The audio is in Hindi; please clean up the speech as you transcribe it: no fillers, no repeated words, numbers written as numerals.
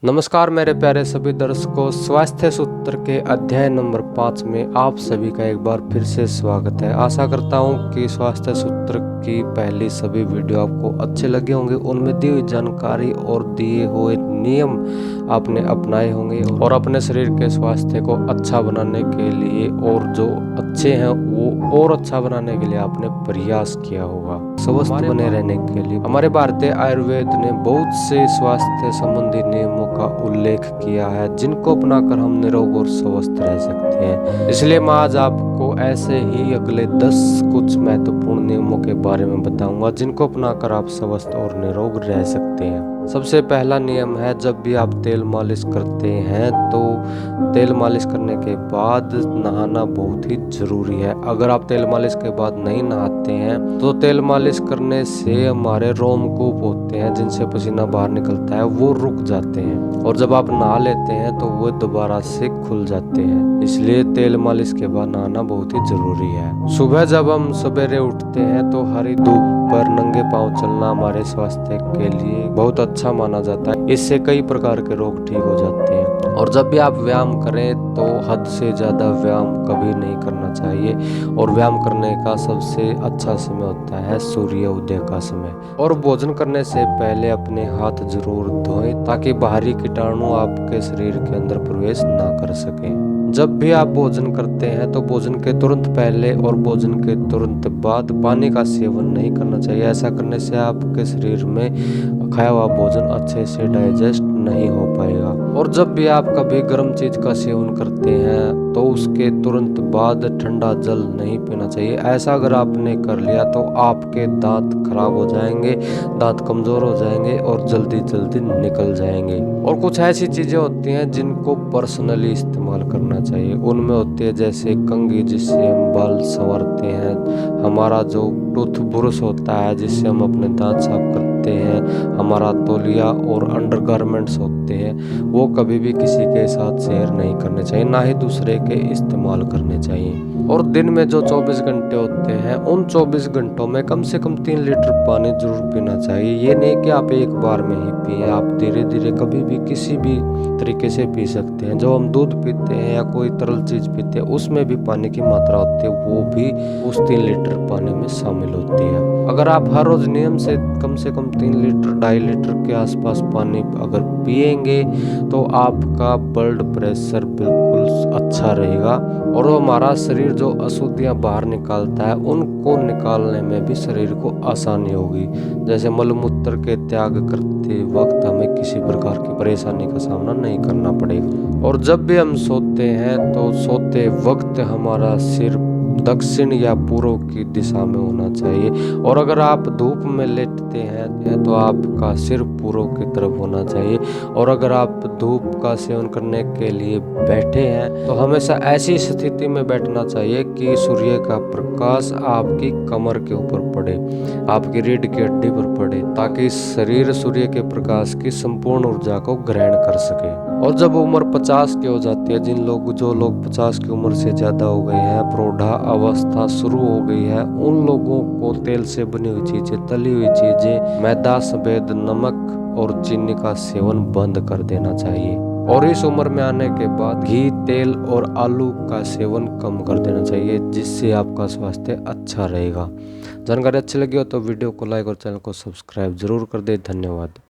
नमस्कार मेरे प्यारे सभी दर्शकों, स्वास्थ्य सूत्र के अध्याय नंबर 5 में आप सभी का एक बार फिर से स्वागत है। आशा करता हूं कि स्वास्थ्य सूत्र की पहली सभी वीडियो आपको अच्छे लगे होंगे। उनमें दी हुई जानकारी और दिए हुए नियम आपने अपनाए होंगे और अपने शरीर के स्वास्थ्य को अच्छा बनाने के लिए और जो अच्छे हैं वो और अच्छा बनाने के लिए आपने प्रयास किया होगा स्वस्थ बने रहने के लिए। हमारे भारतीय आयुर्वेद ने बहुत से स्वास्थ्य संबंधी नियमों का उल्लेख किया है जिनको अपनाकर हम निरोग और स्वस्थ रह सकते हैं। इसलिए मैं आज आपको ऐसे ही अगले 10 कुछ महत्वपूर्ण नियमों के बारे में बताऊंगा जिनको अपनाकर आप स्वस्थ और निरोग रह सकते हैं। सबसे पहला नियम है, जब भी आप तेल मालिश करते हैं तो तेल मालिश करने के बाद नहाना बहुत ही जरूरी है। अगर आप तेल मालिश के बाद नहीं नहाते हैं तो तेल मालिश करने से हमारे रोमकूप होते हैं जिनसे पसीना बाहर निकलता है वो रुक जाते हैं और जब आप नहा लेते हैं तो वो दोबारा से खुल जाते हैं। इसलिए तेल मालिश के बाद नहाना बहुत ही जरूरी है। सुबह जब हम सवेरे उठते हैं तो हरी धूप पर नंगे पांव चलना हमारे स्वास्थ्य के लिए बहुत अच्छा माना जाता है। इससे कई प्रकार के रोग ठीक हो जाते हैं। और जब भी आप व्यायाम करें तो हद से ज्यादा व्यायाम कभी नहीं करना चाहिए और व्यायाम करने का सबसे अच्छा समय होता है सूर्य उदय का समय। और भोजन करने से पहले अपने हाथ जरूर धोएं ताकि बाहरी कीटाणु आपके शरीर के अंदर प्रवेश ना कर सके। जब भी आप भोजन करते हैं तो भोजन के तुरंत पहले और भोजन के तुरंत बाद पानी का सेवन नहीं करना चाहिए। ऐसा करने से आपके शरीर में खाया हुआ भोजन अच्छे से डाइजेस्ट नहीं हो पाएगा। और जब भी आप कभी गर्म चीज का सेवन करते हैं तो उसके तुरंत बाद ठंडा जल नहीं पीना चाहिए। ऐसा अगर आपने कर लिया तो आपके दांत खराब हो जाएंगे, दांत कमजोर हो जाएंगे और जल्दी जल्दी निकल जाएंगे। और कुछ ऐसी चीजें होती हैं जिनको पर्सनली इस्तेमाल करना चाहिए। उनमें होती है जैसे कंघी जिससे हम बाल संवारते हैं, हमारा जो टूथ ब्रश होता है जिससे हम अपने दांत साफ करते हैं, हमारा तौलिया और अंडरगारमेंट्स होते हैं वो कभी भी किसी के साथ शेयर नहीं करने चाहिए, ना ही दूसरे के इस्तेमाल करने चाहिए। और दिन में जो 24 घंटे होते हैं उन 24 घंटों में कम से कम 3 लीटर पानी जरूर पीना चाहिए। ये नहीं कि आप एक बार में ही पिए, आप धीरे धीरे कभी भी किसी भी तरीके से पी सकते हैं। जो हम दूध पीते हैं या कोई तरल चीज पीते हैं उसमें भी पानी की मात्रा होती है, वो भी उस 3 लीटर पानी में शामिल होती है। अगर आप हर रोज नियम से कम 3 लीटर 2.5 लीटर के आसपास पानी अगर पिएंगे तो आपका ब्लड प्रेशर बिल्कुल अच्छा रहेगा और हमारा शरीर जो अशुद्धियां बाहर निकालता है उनको निकालने में भी शरीर को आसानी होगी। जैसे मलमूत्र के त्याग करते वक्त हमें किसी प्रकार की परेशानी का सामना नहीं करना पड़ेगा। और जब भी हम सोते हैं तो सोते वक्त हमारा सिर दक्षिण या पूर्व की दिशा में होना चाहिए। और अगर आप धूप में लेटते हैं तो आपका सिर पूर्व की तरफ होना चाहिए। और अगर आप धूप का सेवन करने के लिए बैठे हैं तो हमेशा ऐसी स्थिति में बैठना चाहिए कि सूर्य का प्रकाश आपकी कमर के ऊपर पड़े, आपकी रीढ़ की हड्डी पर पड़े, ताकि शरीर सूर्य के प्रकाश की संपूर्ण ऊर्जा को ग्रहण कर सके। और जब उम्र 50 की हो जाती है, जो लोग 50 की उम्र से ज्यादा हो गए हैं, प्रौढ़ा अवस्था शुरू हो गई है, उन लोगों को तेल से बनी हुई चीजें, तली हुई चीजें, मैदा, सफेद नमक और चीनी का सेवन बंद कर देना चाहिए। और इस उम्र में आने के बाद घी, तेल और आलू का सेवन कम कर देना चाहिए जिससे आपका स्वास्थ्य अच्छा रहेगा। जानकारी अच्छी लगी हो तो वीडियो को लाइक और चैनल को सब्सक्राइब जरूर कर दे। धन्यवाद।